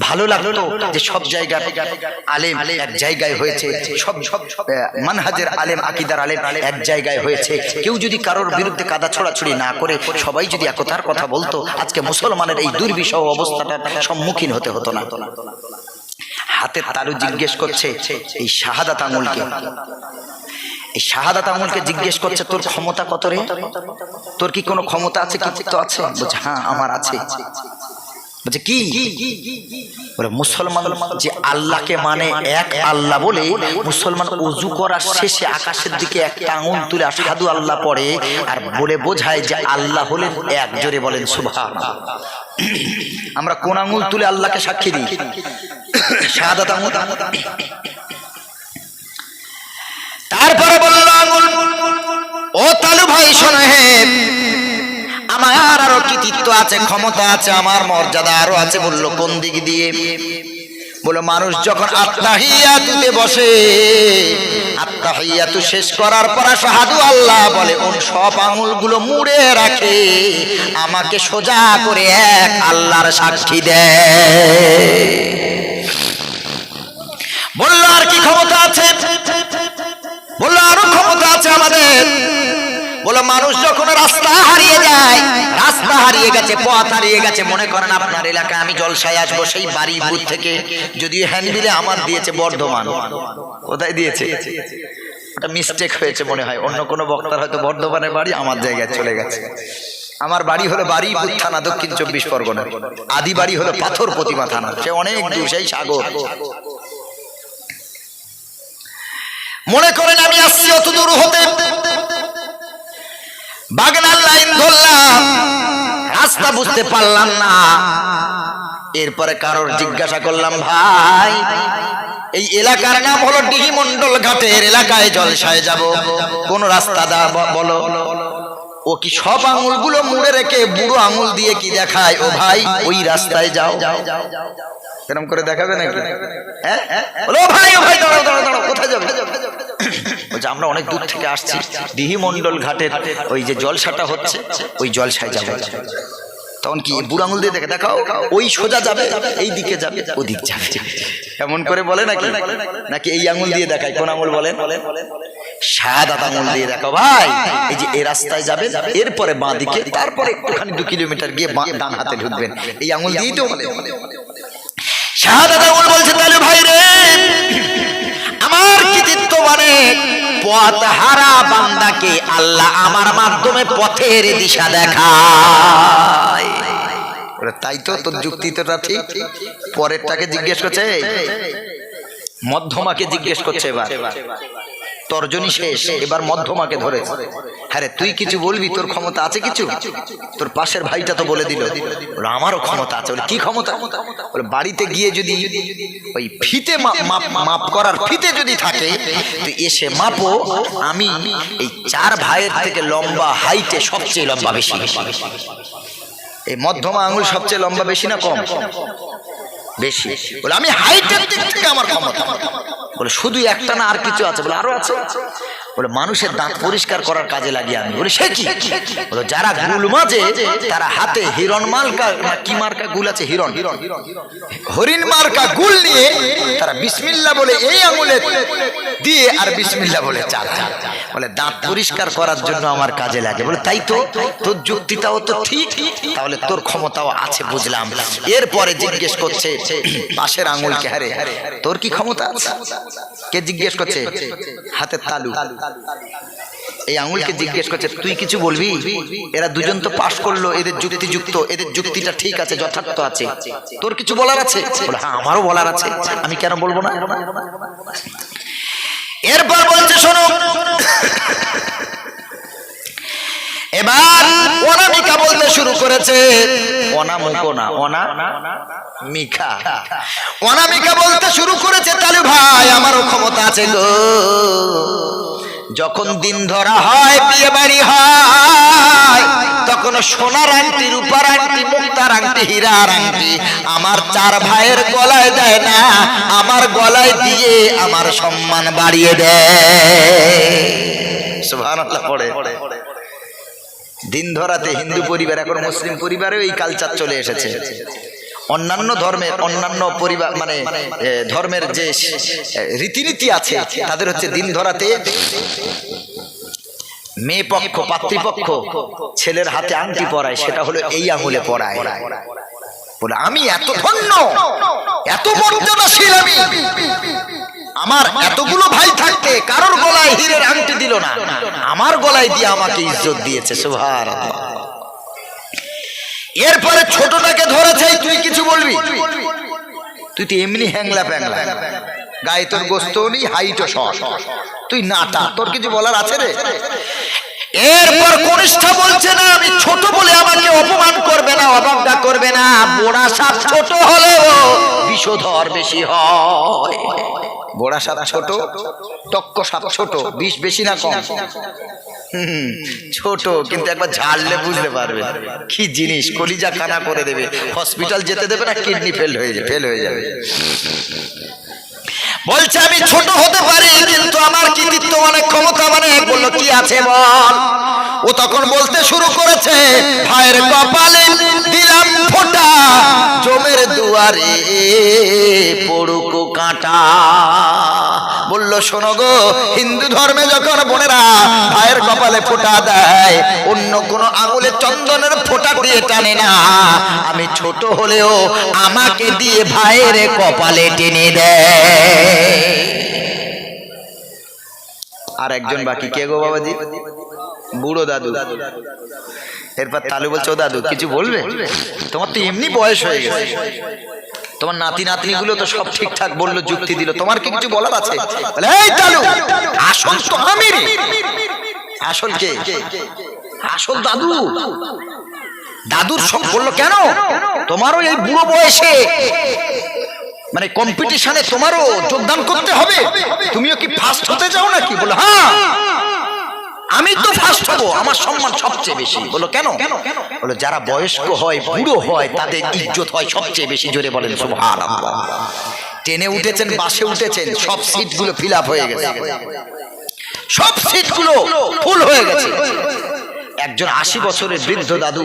ভালো লাগতো যে সব জায়গার আলেম এক জায়গায় হয়েছে, সব মানহাজের আলেম, আকীদার আলেম এক জায়গায় হয়েছে। কেউ যদি কারোর বিরুদ্ধে কাদা ছোড়াছুড়ি না করে সবাই যদি একতার কথা বলতো, আজকে মুসলমানের এই দুর্বিষহ অবস্থাটার সম্মুখীন হতে হতো না। হাতের তালু জিজ্ঞেস করছে এই শাহাদাত আঙুলকে, এই শাহাদাত আঙুলকে জিজ্ঞেস করছে, তোর ক্ষমতা কত রে? তোর কি কোনো ক্ষমতা আছে, কৃতিত্ব আছে? বলছে হ্যাঁ আমার আছে। বলছে কি? বলে মুসলমান যে আল্লাহকে মানে এক আল্লাহ বলে, মুসলমান ওযু করার শেষে আকাশের দিকে একটা আঙুল তুলে আশহাদু আল্লাহ পড়ে আর বলে বোঝায় যে আল্লাহ হলেন এক। জোরে বলেন সুবহানাল্লাহ। আমরা কোন আঙুল তুলে আল্লাহকে সাক্ষী দিই? শাহাদাত আঙুল। তারপরে বলল আঙুল, ও তালু ভাই শোনো, হে আমার আরো কৃতিত্ব আছে, ক্ষমতা আছে, আমার মর্যাদা আরো আছে। বলল কোন দিক দিয়ে? বলে মানুষ যখন আত্তাহিয়াতুতে বসে, আত্তাহিয়াতু শেষ করার পর আশহাদু আল্লাহ বলে, ওর সব আঙুলগুলো মুড়ে রাখে, আমাকে সোজা করে এক আল্লাহর সাক্ষী দেয়। বলল আর কি ক্ষমতা আছে? বলল আরো ক্ষমতা আছে আমাদের। বলো মানুষ যখন রাস্তা হারিয়ে যায়, রাস্তা হারিয়ে গেছে, পথ হারিয়ে গেছে, মনে করেন আপনার এলাকায় আমি জলসায় আসবো, সেই বাড়ি বুথ থেকে যদিও হ্যান্ডবিলে আমার দিয়েছে বর্ধমান, কোথায় দিয়েছে ওটা মিস্টেক হয়েছে মনে হয়, অন্য কোনো বক্তার হয়তো বর্ধমানের বাড়ি আমার জায়গায় চলে গেছে। আমার বাড়ি হলো বারুইপুর থানা, দক্ষিণ 24 পরগনা। আদি বাড়ি হলো পাথর প্রতিমা থানা, সে অনেক দূর, সেই সাগর। মনে করেন আমি আসছি অত দূর হতে, বাগনার লাইন ধরলাম, রাস্তা বুঝতে পারলাম না। এরপরে কারোর জিজ্ঞাসা করলাম, ভাই এই এলাকার নাম হলো ডিহি মন্ডল ঘাটের এলাকায় জলসায় যাব, কোন রাস্তা দা বলো। ও কি সব আঙুলগুলো মুড়ে রেখে বুড়ো আঙুল দিয়ে কি দেখায়, ও ভাই ওই রাস্তায় যাও। এরকম করে দেখাবে নাকি? হ্যাঁ বলো ভাই, ও ভাই দাঁড়াও দাঁড়াও দাঁড়াও, কোথায় যাবে? বলছে আমরা অনেক দূর থেকে আসছি, ডিহি মন্ডল ঘাটের ওই যে জলসাটা হচ্ছে, ওই জলসায় যাবে। তখন কি বুড়ো আঙুল দিয়ে দেখে দেখাও, ওই সোজা যাবে, এই দিকে যাবে, ওদিক যাবে, এমন করে বলে নাকি? নাকি এই আঙুল দিয়ে দেখায়? কোন আঙুল বলেন? শাহাদাত আঙুল দিয়ে দেখাও, ভাই এই যে এই রাস্তায় যাবে, এরপরে বাঁ দিকে, তারপরে একটুখানি 2 কিলোমিটার গিয়ে ডান হাতে ঢুকবেন, এই আঙুল দিয়েই তো বলে। শাহাদাত আঙুল বলছে তাহলে ভাই রে, আমার কৃতিত্ব মানে পথ হারা বান্দাকে আল্লাহ আমার মাধ্যমে পথের দিশা দেখায়। তাই তো তোর যুক্তিটা ঠিক। পরেরটাকে জিজ্ঞেস করছে, মধ্যমাকে জিজ্ঞেস করছে, এবার তর্জনী শেষ, এবার মধ্যমাকে ধরেছে। হ্যাঁ রে তুই কিছু বলবি, তোর ক্ষমতা আছে কিছু? তোর পাশের ভাইটা তো বলে দিল, আমারও ক্ষমতা আছে। বলে কি ক্ষমতা? বলে বাড়িতে গিয়ে যদি ওই ফিতে মাপ করার ফিতে যদি থাকে, তুই এসে মাপো, আমি এই 4 ভাইয়ের থেকে লম্বা, হাইটে সবচেয়ে লম্বা বেশি। এই মধ্যমা আঙুল সবচেয়ে লম্বা বেশি না কম? বেশি। বলে আমি হাইটের দিক থেকে আমার ক্ষমতা। বলে শুধু একটা না, আর কিছু আছে? বলে আরো আছে। বলে মানুষের দাঁত পরিষ্কার করার কাজে লাগিয়ে আমি। বলে সে কি? বলে যারা গুল মাঝে, তারা হাতে হিরণ মার্কা, কি মার্কা গুল আছে? হিরণ, হরিণ মার্কা গুল নিয়ে তারা বিসমিল্লাহ বলে এই আঙুলে দিয়ে আর বিসমিল্লাহ বলে চালায়। বলে দাঁত পরিষ্কার করার জন্য আমার কাজে লাগে। বলে তাই তো, তোর যুক্তিটাও তো ঠিক, তাহলে তোর ক্ষমতাও আছে বুঝলাম। এরপরে জিজ্ঞেস করছে পাশের আঙুলকে, হারে তোর কি ক্ষমতা আছে? কে জিজ্ঞেস করছে? হাতের তালু। এই আঙুলকে জিজ্ঞেস করছে তুই কিছু বলবি? এরা দুজন তো পাশ করলো, এদের যুক্তিযুক্ত, এদের যুক্তিটা ঠিক আছে, যথার্থ আছে, তোর কিছু বলার আছে? বলে হ্যাঁ আমারও বলার আছে, আমি কেন বলবো না? এরপর বলছে শোনো, এবার অনামিকা বলতে শুরু করেছে। অনামিকা অনামিকা বলতে শুরু করেছে, তাহলে ভাই আমারও ক্ষমতা আছে গো। যখন দিন ধরা হয়, বিয়ে বাড়ি হয়, তখন সোনার আংটি, রূপার আংটি, মুক্তার আংটি, হীরার আংটি আমার 4 ভাইয়ের গলায় দেয় না, আমার গলায় দিয়ে আমার সম্মান বাড়িয়ে দেয়। সুবহানাল্লাহ পড়ে। দিন ধরাতে হিন্দু পরিবার, এখন মুসলিম পরিবারেও এই কালচার চলে এসেছে। অন্যান্য ধর্মের অন্যান্য পরিবার মানে ধর্মের যে রীতিনীতি আছে তাদের হচ্ছে দিন ধরাতে মেয়ে পক্ষ পাত্রীপক্ষ ছেলের হাতে আংটি পরায়, সেটা হলো এই আঙুলে পরায়। বলে আমি এত ধন্য, এত মর্যাদাশীল, আমি আমার এতগুলো ভাই থাকতে কারোর গলায় হীরের আংটি দিল না, আমার গলায় দিয়ে আমাকে ইজ্জত দিয়েছে। সুবহানাল্লাহ। এরপরে ছোটটাকে ধরেছে, তুই কিছু বলবি? তুই তো এমনি হ্যাংলা প্যাংলা, গায়ে তোর গোস্তও নেই, হাইটও শর্ট, তুই নাটা, তোর কিছু বলার আছে রে? এরপর কনিষ্ঠা বলছে না, আমি ছোট বলে আমাকে অপমান করবে না, অবজ্ঞা করবে না। বোড়া সাপ ছোট হলেও বিষধর বেশি হয়। বোড়া সাপ ছোট, টক্ক সাপ ছোট, বিষ বেশি না কম? ছোট, কিন্তু একবার ঝাড়লে বুঝতে পারবে কি জিনিস, কলিজা কানা করে দেবে, হসপিটাল যেতে দেবে না, কিডনি ফেল হয়ে যাবে। বলছে আমি ছোট হতে পারি, কিন্তু আমার কৃতিত্ব অনেক, ক্ষমতা অনেক। বললো কি আছে বল? ও তখন বলতে শুরু করেছে, ভাইয়ের কপালে দিলাম ফোঁটা, জমের দুয়ারে পড়ুক কাঁটা। বললো শোনো গো, হিন্দু ধর্মে যখন বোনেরা ভাইয়ের কপালে ফোঁটা দেয়, অন্য কোনো আঙুলে চন্দনের ফোঁটা দিয়ে টানে না, আমি ছোট হলেও আমাকে দিয়ে ভাইয়ের কপালে টেনে দেয়। আর একজন বাকি কে গো বাবাজি? বুড়ো দাদু। এরপর তালু বলছে, ও দাদু কিছু বলবে? তোমার তো এমনি বয়স হয়ে গেছে, তোমার নাতি নাতনি গুলো তো সব ঠিকঠাক বললো, যুক্তি দিল, তোমার কি কিছু বলার আছে? এই তালু, আসল তো আমি রে। আসল কে? আসল দাদু। দাদুর সব বললো কেন? তোমারও এই বুড়ো বয়সে মানে কম্পিটিশনে তোমারও যোগদান করতে হবে, তুমিও কি ফার্স্ট হতে চাও নাকি? বলো হ্যাঁ, আমি তো ফার্স্ট হব, আমার সম্মান সবচেয়ে বেশি। বলো কেন? বলো যারা বয়স্ক হয়, বুড়ো হয়, তাদের ইজ্জত হয় সবচেয়ে বেশি। জোরে বলেন সুবহানাল্লাহ। ট্রেনে উঠেছেন, বাসে উঠেছেন, সব সিটগুলো ফিল আপ হয়ে গেছে, সব সিটগুলো ফুল হয়ে গেছে। একজন 80 বছরের বৃদ্ধ দাদু,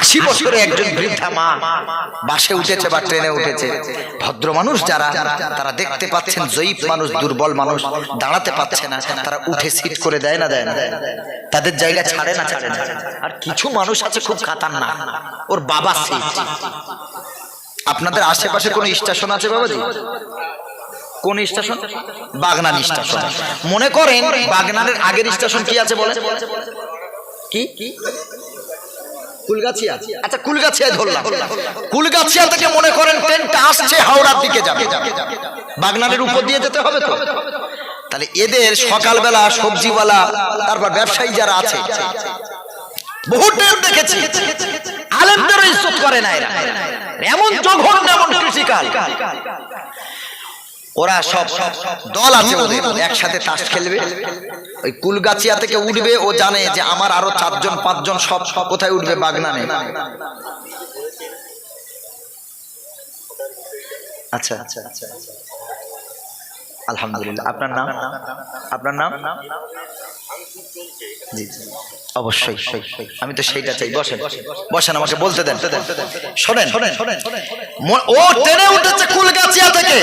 80 বছরের একজন বৃদ্ধা মা বাসে উঠেছে বা ট্রেনে উঠেছে। ভদ্র মানুষ যারা, তারা দেখতে পাচ্ছেন জয়ীফ মানুষ, দুর্বল মানুষ দাঁড়াতে পারছে না, তারা উঠে সিট করে দেয় না, তাদের জায়গা ছাড়ে না। আর কিছু মানুষ আছে খুব খাতারনাক, ওর বাবা সিট। আপনাদের আশেপাশে কোনো স্টেশন আছে বাবাজি? কোন স্টেশন? বাগনান স্টেশন। মনে করেন বাগনানের আগের স্টেশন কি আছে বলে? কি? কুলগাছিয়া। আচ্ছা, কুলগাছিয়ায় ধরলাম। কুলগাছিয়া থেকে মনে করেন ট্রেনটা আসছে হাওড়ার দিকে যাবে, বাগনানের উপর দিয়ে যেতে হবে তো। তাহলে এদের সকালবেলা সবজিওয়ালা, তারপর ব্যবসায়ী যারা আছে, বহু ট্রেন দেখেছি, আলেমদেরও ইজ্জত করে না এরা, এমন জঘন্য, এমন ক্রিটিক্যাল। ওরা সব দল আছে ওদের, একসাথে তাস খেলবে। ওই কুলগাছিয়া থেকে উঠবে, ও জানে যে আমার আরো 4জন 5জন সব কোথায় উঠবে? বাগনানে। আচ্ছা, আলহামদুলিল্লাহ। আপনার নাম? আপনার নাম? জি, অবশ্যই, আমি তো সেইটা চাই। বসেন, আমাকে বলতে দেন। শোনেন, ও ট্রেনে উঠেছে কুলগাছিয়া থেকে,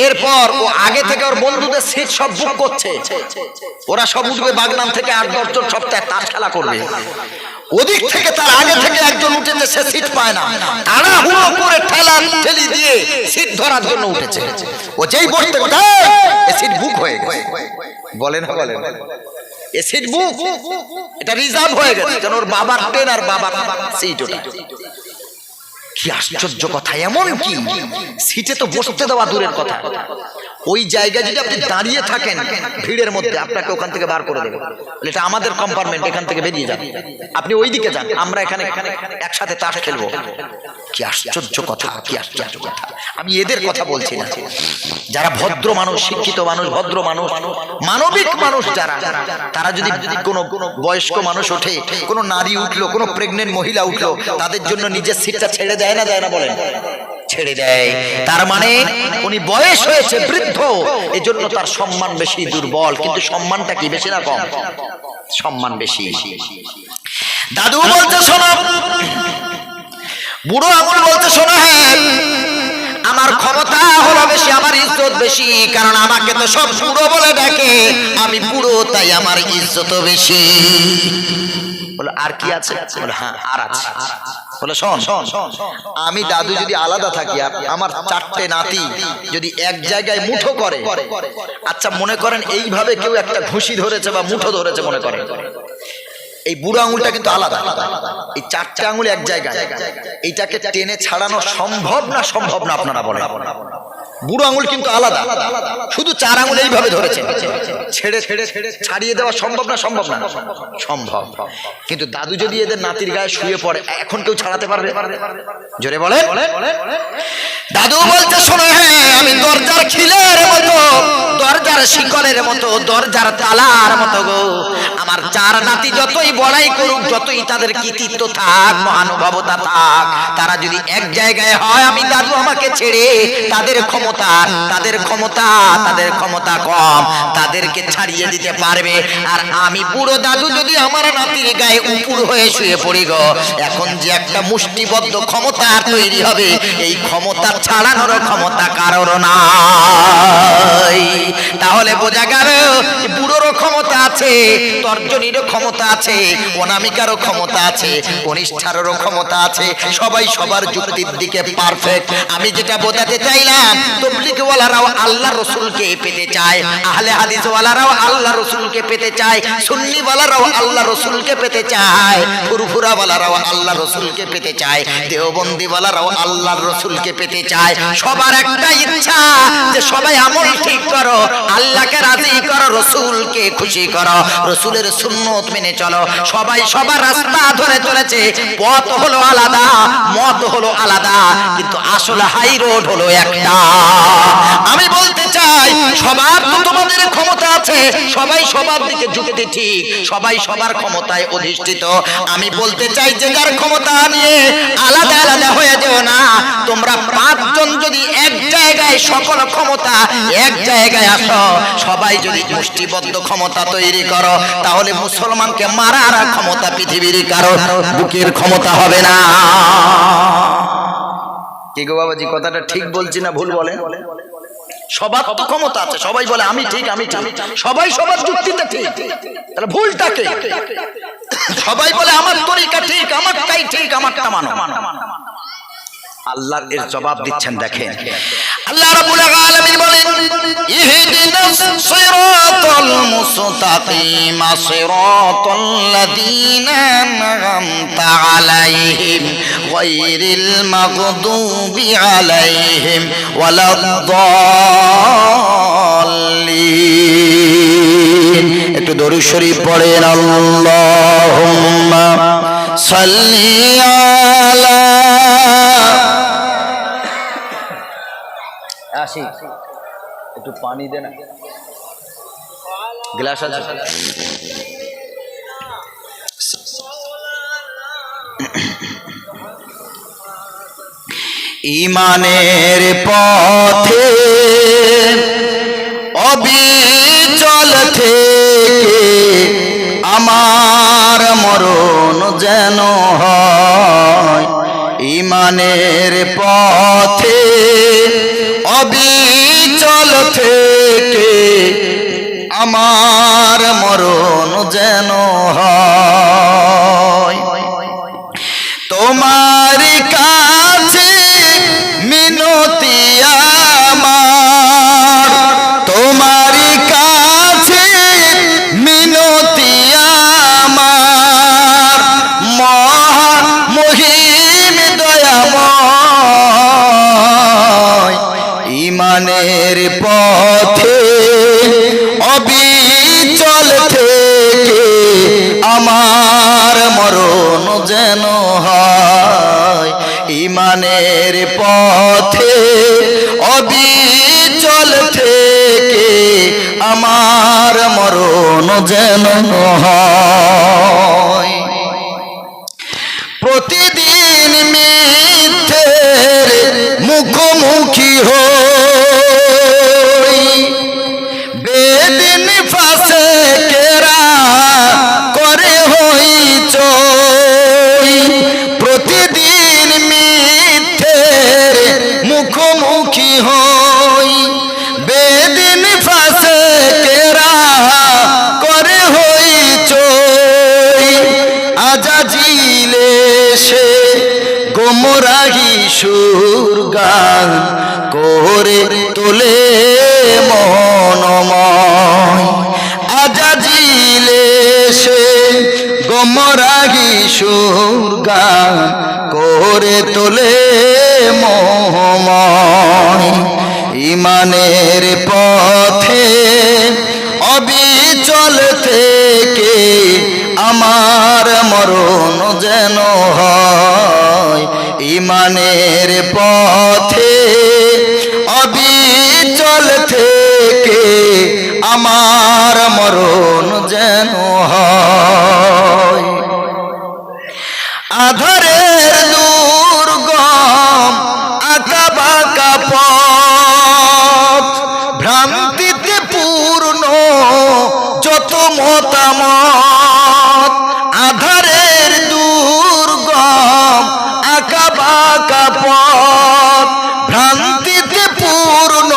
এরপর ও আগে থেকে ওর বন্ধুদের সিট সব বুক করছে, ওরা সব উঠবে বাগনান থেকে, 8-10 জন সপ্তাহে তাস খেলা করবে। ওদিক থেকে তার আগে থেকে একজন উঠেছে, সে সিট পায় না, তাড়াহুড়ো করে ঠেলি দিয়ে সিট ধরার জন্য উঠেছে। ও যেই বসতে এ সিট বুক হয়ে গেছে। বলেন এ সিট বুক, এটা রিজার্ভ হয়ে গেছে, কারণ ওর বাবার ট্রেন আর বাবার সিট ওটা। কি আশ্চর্য কথা! এমন কি সিটে তো বসতে দেওয়া দূরের কথা, ওই জায়গায় যদি আপনি দাঁড়িয়ে থাকেন ভিড়ের মধ্যে, আপনাকে ওখান থেকে বার করে দেবে। এটা আমাদের কম্পার্টমেন্ট, এখান থেকে বেরিয়ে যান, আপনি ওই দিকে যান, আমরা এখানে একসাথে তাস খেলবো। কি আশ্চর্য কথা, কি আশ্চর্য কথা! আমি এদের কথা বলছি না, যারা ভদ্র মানুষ, শিক্ষিত মানুষ, ভদ্র মানুষ, মানবিক মানুষ যারা, তারা যদি কোনো বয়স্ক মানুষ ওঠে, কোনো নারী উঠলো, কোনো প্রেগনেন্ট মহিলা উঠলো, তাদের জন্য নিজের সিটটা ছেড়ে দেয় না বলেন? ছেড়ে দেয়। তার মানে উনি বয়স হয়েছে, বৃদ্ধ, এজন্য তার সম্মান বেশি। দুর্বল, কিন্তু সম্মানটা কি বেশি না কম? সম্মান বেশি। দাদু বলতে শোনো, বুড়ো আঙুল বলতে শোনো, হ্যাঁ আমার ক্ষমতা হলো বেশি, আমার ইজ্জত বেশি, কারণ আমাকে তো সব বুড়ো বলে ডাকে, আমি বুড়ো তাই আমার ইজ্জত বেশি। বলে আর কি আছে? বলে হ্যাঁ আর আছে। বলে শোন, আমি দাদু যদি আলাদা থাকি, আমার চারটে নাতি যদি এক জায়গায় মুঠো করে, আচ্ছা মনে করেন এইভাবে কেউ একটা ঘুষি ধরেছে বা মুঠো ধরেছে, মনে করেন এই বুড়ো আঙুলটা কিন্তু আলাদা, এই চারটে আঙুল এক জায়গায়, এইটাকে টেনে ছাড়ানো সম্ভব না? সম্ভব না? আপনারা বলেন। বুড়ো আঙুল কিন্তু আলাদা, শুধু চার আঙুল এইভাবে ধরেছে, ছেড়ে ছেড়ে ছাড়িয়ে দেওয়া সম্ভব না? সম্ভব না? সম্ভব। কিন্তু দাদু যদি এদের নাতির গায়ে শুয়ে পড়ে, এখন কেউ ছাড়াতে পারবে? জোরে বলে। দাদু বলতে শোনো, হ্যাঁ আমি দরজার খিলের মতো, দরজার শিকলের মতো, দরজার তালার মতো গো। আমার চার নাতি যতই বড়াই করুক, যতই তাদের কৃতিত্ব থাক, মহানুভবতা থাক, তারা যদি এক জায়গায় হয়, আমি দাদু আমাকে ছেড়ে তাদের ক্ষমতা কম, তাদেরকে ছাড়িয়ে দিতে পারবে। আর আমি বুড়ো দাদু যদি আমার নাতির গায়ে উপুর হয়ে শুয়ে পড়ি গো, এখন যে একটা মুষ্টিবদ্ধ ক্ষমতা তৈরি হবে, এই ক্ষমতা ছাড়ানোর ক্ষমতা কারোর নাই। তাহলে বোঝা গেল বুড়োরও ক্ষমতা আছে, তর্জনীরও ক্ষমতা আছে, অনামিকারও ক্ষমতা আছে, কনিষ্ঠারও ক্ষমতা আছে। সবাই সবার যুক্তির দিকে পারফেক্ট। আমি যেটা বোঝাতে চাইলাম, তবলিগওয়ালারাও আল্লাহ রসুলকে পেতে চায়, আহলে হাদিসওয়ালারাও আল্লাহ রসুলকে পেতে চায়, সুন্নিওয়ালারাও আল্লাহ রসুলকে পেতে চায়, ফুরফুরাওয়ালারাও আল্লাহ রসুলকে পেতে চায়, দেওবন্দিওয়ালারাও আল্লাহ রসুলকে পেতে চায়। সবার একটা ইচ্ছা যে সবাই আমল ঠিক করো, আল্লাহকে রাজি করো, রসুলকে খুশি করো, রসুলের সুন্নত মেনে চলো। সবাই সবার রাস্তা ধরে চলেছে, পথ হলো আলাদা, মত হলো আলাদা, কিন্তু আসলে হাই রোড হলো একটা। আমি বলতে চাই সবার তো তোমাদের ক্ষমতা আছে, সবাই সবার দিকে ঝুঁকেতে ঠিক, সবাই সবার ক্ষমতায় অধিষ্ঠিত। আমি বলতে চাই যে যার ক্ষমতা নিয়ে আলাদা আলাদা হয়ে যেও না। তোমরা পাঁচজন যদি এক জায়গায় সকল ক্ষমতা এক জায়গায় আসো, সবাই যদি মুষ্টিবদ্ধ ক্ষমতা তৈরি করো, তাহলে মুসলমানকে মারার ক্ষমতা পৃথিবীর কারো বুকের ক্ষমতা হবে না। কি গো বাবাজি, কথাটা ঠিক বলছি না ভুল বলে? সবার তো ক্ষমতা আছে, সবাই বলে আমি ঠিক, আমি ঠিক, সবাই সবার যুক্তিতে ঠিক, তাহলে ভুলটাকে সবাই বলে আমার তরিকা ঠিক, আমারটাই ঠিক, আমারটা মানো। আল্লাহ এর জবাব দিচ্ছেন, দেখেন আল্লাহ রাব্বুল আলামিন বলেন ইহদিনাস সিরাতাল মুস্তাকিম সিরাতাল লাযিনা আন'আমতা আলাইহিম গায়রিল মাগদুবি আলাইহিম ওয়ালাদ-দাল্লিন। একটু দরুদ শরীফ পড়েন, আল্লাহুম্মা সাল্লি আলা আসি। একটু পানি দে না, গ্লাস আছে? ঈমানের পথে অবিচল থেকে আমার মরণ যেন হয়। ঈমানের পথে অবিচল থেকে আমার মরণ যেন হয়। তোমার কাছে মিনতি আমার, তোমার কাছে মিনতি আমার, মহিম দয়াময়। ঈমানের পথে অবিচল থেকে আমার মরণ যেন হয়। ঈমানের পথে অবিচল থেকে আমার মরণ যেন হয়। প্রতিদিন মিথ্যের মুখোমুখি হই, বেদিন ফাঁসে কেরা করে হইচই। প্রতিদিন রাগী সুর গান করে তোলে মনময় আজাজিলে সে গমরাগী সুর গান করে তোলে মোহময় ইমানের পথে অবিচল থেকে আমার মরণ যেন হয় ইমানের পথে অবিচল থেকে আমার মরণ যেন হয় আধারের দুর্গম আঁকা বাঁকা পথ ভ্রান্তিতে পূর্ণ যত মতামত আধারের দুর্গম আঁকা বাঁকা পথ ভ্রান্তিতে পূর্ণ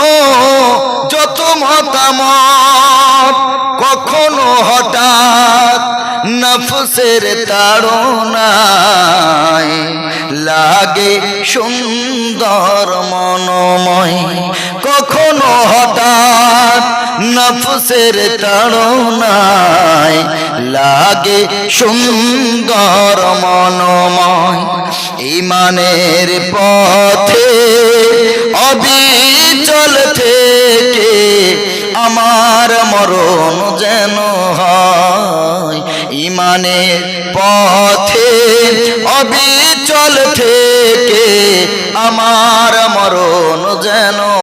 যত মতামত কখনো হঠাৎ নফসের তাড়নায় লাগে সুন্দর মনোময় কখনো হঠাৎ নফসের তাড়নায় লাগে সুন্দর মনোময় ইমানের পথে অবিচল থেকে আমার মরণ যেন হয় ইমানের পথে অবিচল থেকে আমার মরণ যেন